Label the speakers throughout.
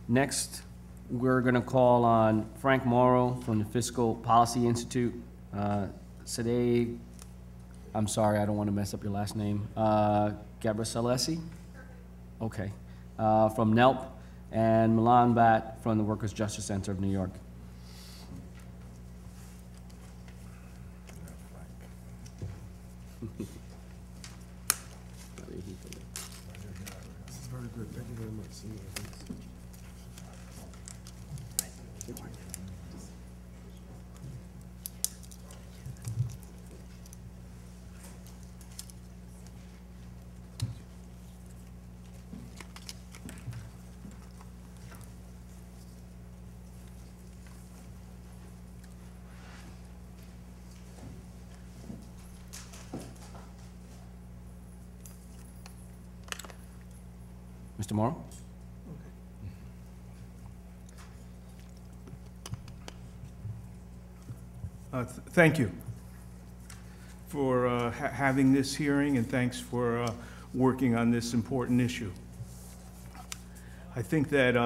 Speaker 1: Next, we're going to call on Frank Morrow from the Fiscal Policy Institute. Sadeh, I'm sorry, I don't want to mess up your last name. Gabrisalesi? Okay. From NELP, and Milan Bat from the Workers' Justice Center of New York.
Speaker 2: This is very good. Thank you very much.
Speaker 1: Mr. Morrow?
Speaker 3: Thank you for having this hearing, and thanks for working on this important issue. I think that,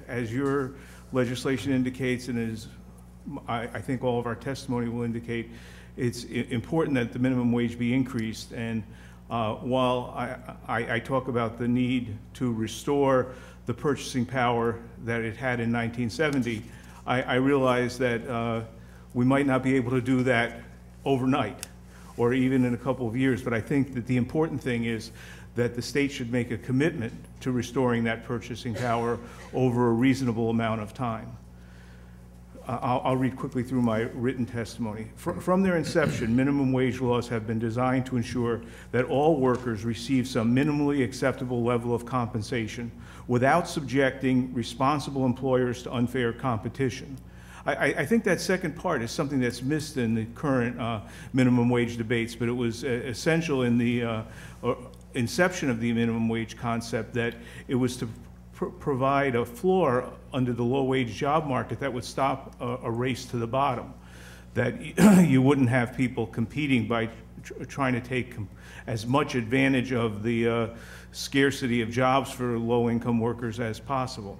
Speaker 3: as your legislation indicates, and as I think all of our testimony will indicate, it's important that the minimum wage be increased. And while I talk about the need to restore the purchasing power that it had in 1970, I realize that we might not be able to do that overnight or even in a couple of years, but I think that the important thing is that the state should make a commitment to restoring that purchasing power over a reasonable amount of time. I'll read quickly through my written testimony. From their inception, minimum wage laws have been designed to ensure that all workers receive some minimally acceptable level of compensation without subjecting responsible employers to unfair competition. I think that second part is something that's missed in the current minimum wage debates, but it was essential in the inception of the minimum wage concept, that it was to provide a floor under the low-wage job market that would stop a race to the bottom, that you wouldn't have people competing by trying to take as much advantage of the scarcity of jobs for low-income workers as possible.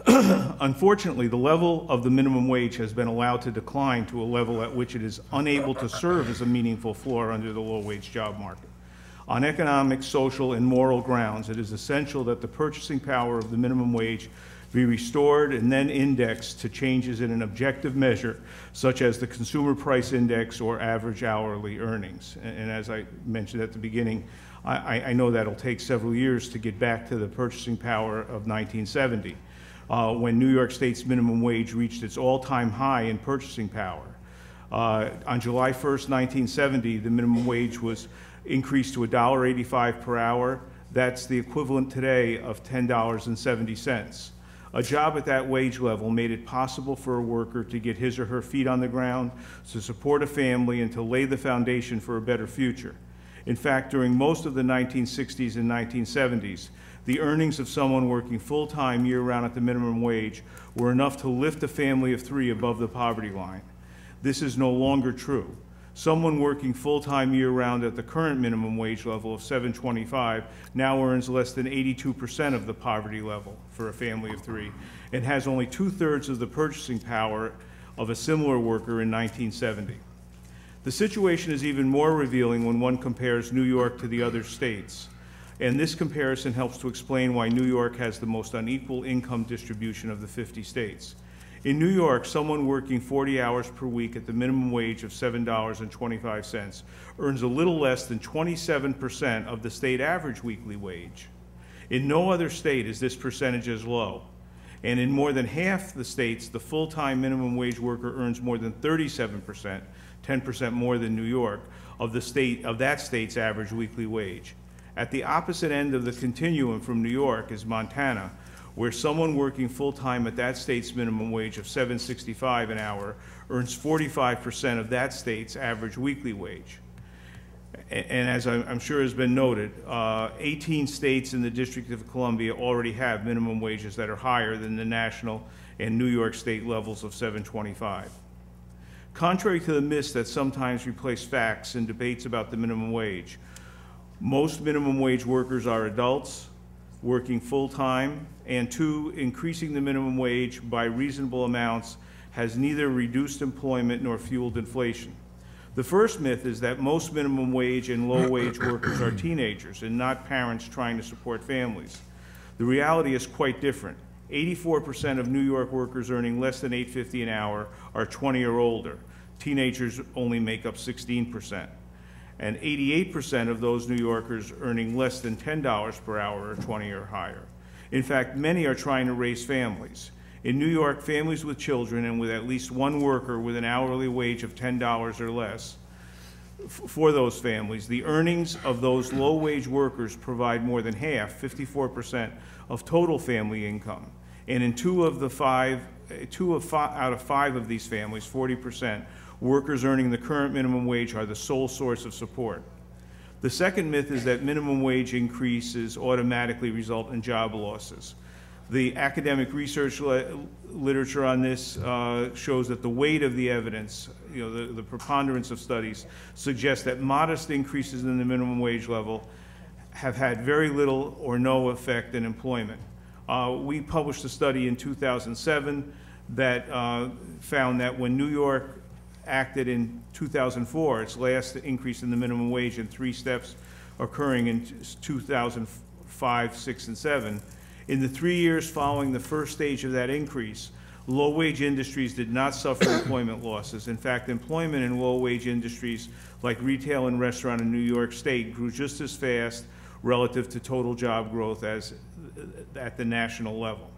Speaker 3: Unfortunately, the level of the minimum wage has been allowed to decline to a level at which it is unable to serve as a meaningful floor under the low-wage job market. On economic, social, and moral grounds, it is essential that the purchasing power of the minimum wage be restored and then indexed to changes in an objective measure, such as the Consumer Price Index or average hourly earnings. And as I mentioned at the beginning, I know that'll take several years to get back to the purchasing power of 1970. When New York State's minimum wage reached its all-time high in purchasing power. On July 1st, 1970, the minimum wage was increased to $1.85 per hour. That's the equivalent today of $10.70. A job at that wage level made it possible for a worker to get his or her feet on the ground, to support a family, and to lay the foundation for a better future. In fact, during most of the 1960s and 1970s, the earnings of someone working full-time year-round at the minimum wage were enough to lift a family of three above the poverty line. This is no longer true. Someone working full-time year-round at the current minimum wage level of $7.25 now earns less than 82% of the poverty level for a family of three, and has only 2/3 of the purchasing power of a similar worker in 1970. The situation is even more revealing when one compares New York to the other states. And this comparison helps to explain why New York has the most unequal income distribution of the 50 states. In New York, someone working 40 hours per week at the minimum wage of $7.25 earns a little less than 27% of the state average weekly wage. In no other state is this percentage as low. And in more than half the states, the full-time minimum wage worker earns more than 37%, 10% more than New York, of that state's average weekly wage. At the opposite end of the continuum from New York is Montana, where someone working full-time at that state's minimum wage of $7.65 an hour earns 45% of that state's average weekly wage. And as I'm sure has been noted, 18 states in the District of Columbia already have minimum wages that are higher than the national and New York State levels of $7.25. Contrary to the myths that sometimes replace facts in debates about the minimum wage, most minimum wage workers are adults, working full-time, and 2, increasing the minimum wage by reasonable amounts has neither reduced employment nor fueled inflation. The first myth is that most minimum wage and low-wage workers are teenagers and not parents trying to support families. The reality is quite different. 84% of New York workers earning less than $8.50 an hour are 20 or older. Teenagers only make up 16%. And 88% of those New Yorkers earning less than $10 per hour are 20 or higher. In fact, many are trying to raise families. In New York, families with children and with at least one worker with an hourly wage of $10 or less, for those families, the earnings of those low-wage workers provide more than half, 54%, of total family income. And in two out of five of these families, 40%, workers earning the current minimum wage are the sole source of support. The second myth is that minimum wage increases automatically result in job losses. The academic research literature on this shows that the weight of the evidence, the preponderance of studies, suggests that modest increases in the minimum wage level have had very little or no effect in employment. We published a study in 2007 that found that when New York acted in 2004, its last increase in the minimum wage in 3 steps occurring in 2005, 6, and 7, in the 3 years following the first stage of that increase, low-wage industries did not suffer employment losses. In fact, employment in low-wage industries like retail and restaurant in New York State grew just as fast relative to total job growth as at the national level.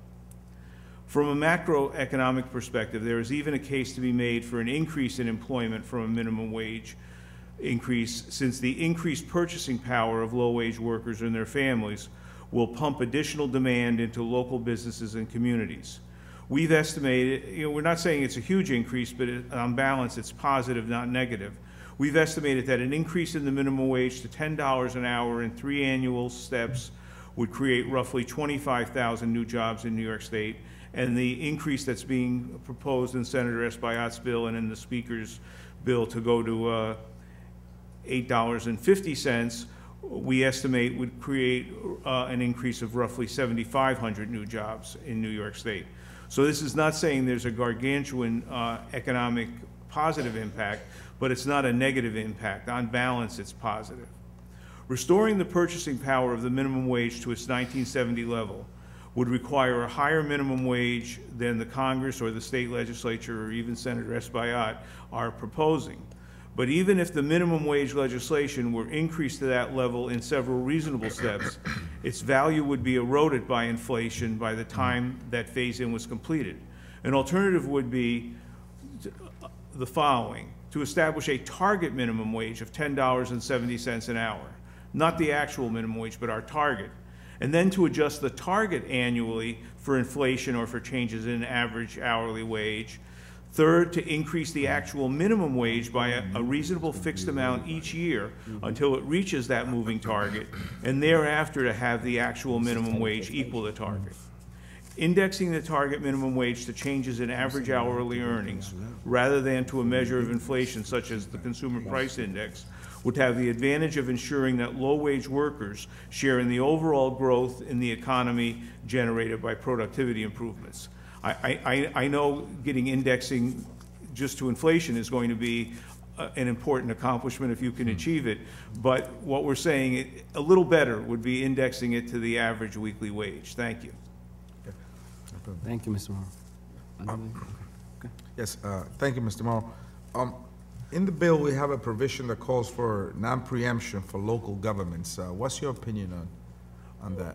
Speaker 3: From a macroeconomic perspective, there is even a case to be made for an increase in employment from a minimum wage increase, since the increased purchasing power of low-wage workers and their families will pump additional demand into local businesses and communities. We've estimated, we're not saying it's a huge increase, but on balance, it's positive, not negative. We've estimated that an increase in the minimum wage to $10 an hour in 3 annual steps would create roughly 25,000 new jobs in New York State, and the increase that's being proposed in Senator Espaillat's bill and in the Speaker's bill to go to $8.50, we estimate would create an increase of roughly 7,500 new jobs in New York State. So this is not saying there's a gargantuan economic positive impact, but it's not a negative impact. On balance, it's positive. Restoring the purchasing power of the minimum wage to its 1970 level would require a higher minimum wage than the Congress or the state legislature or even Senator Espaillat are proposing. But even if the minimum wage legislation were increased to that level in several reasonable steps, its value would be eroded by inflation by the time that phase-in was completed. An alternative would be the following: to establish a target minimum wage of $10.70 an hour, not the actual minimum wage, but our target, and then to adjust the target annually for inflation or for changes in average hourly wage. Third, to increase the actual minimum wage by a reasonable fixed amount each year until it reaches that moving target, and thereafter to have the actual minimum wage equal the target. Indexing the target minimum wage to changes in average hourly earnings rather than to a measure of inflation such as the Consumer Price Index would have the advantage of ensuring that low-wage workers share in the overall growth in the economy generated by productivity improvements. I know getting indexing just to inflation is going to be an important accomplishment if you can achieve it, but what we're saying, a little better would be indexing it to the average weekly wage. Thank you.
Speaker 1: Thank you, Mr. Morrow.
Speaker 2: Yes, thank you, Mr. Morrow. In the bill, we have a provision that calls for non-preemption for local governments. What's your opinion on that?